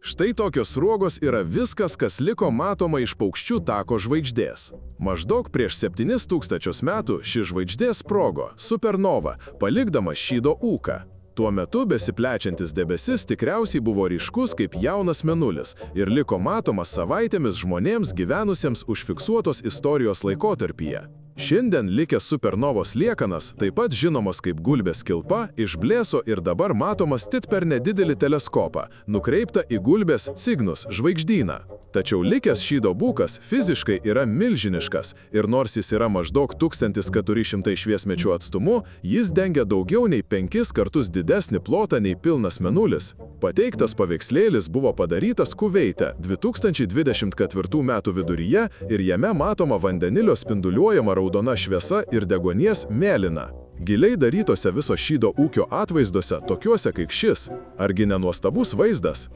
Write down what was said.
Štai tokios sruogos yra viskas, kas liko matoma iš Paukščių tako žvaigždės. Maždaug prieš 7000 metų ši žvaigždė sprogo, supernova, palikdama Šydo ūką. Tuo metu besiplečiantis debesis tikriausiai buvo ryškus kaip jaunas mėnulis ir liko matomas savaitėmis žmonėms gyvenusiems užfiksuotos istorijos laikotarpyje. Šiandien likęs supernovos liekanas, taip pat žinomos kaip gulbės kilpa, išblėso ir dabar matomas tik per nedidelį teleskopą, nukreiptą į gulbės Cygnus žvaigždyną. Tačiau likęs Šydo bukas fiziškai yra milžiniškas ir nors jis yra maždaug 1400 šviesmečių atstumu, jis dengia daugiau nei 5 kartus didesnį plotą nei pilnas mėnulis. Pateiktas paveikslėlis buvo padarytas Kuveite 2024 metų viduryje ir jame matoma vandenilio spinduliuojama raudona šviesa ir deguonies mėlyna. Giliai darytose viso Šydo ūkio atvaizduose, tokiuose kaip šis, argi ne nuostabus vaizdas?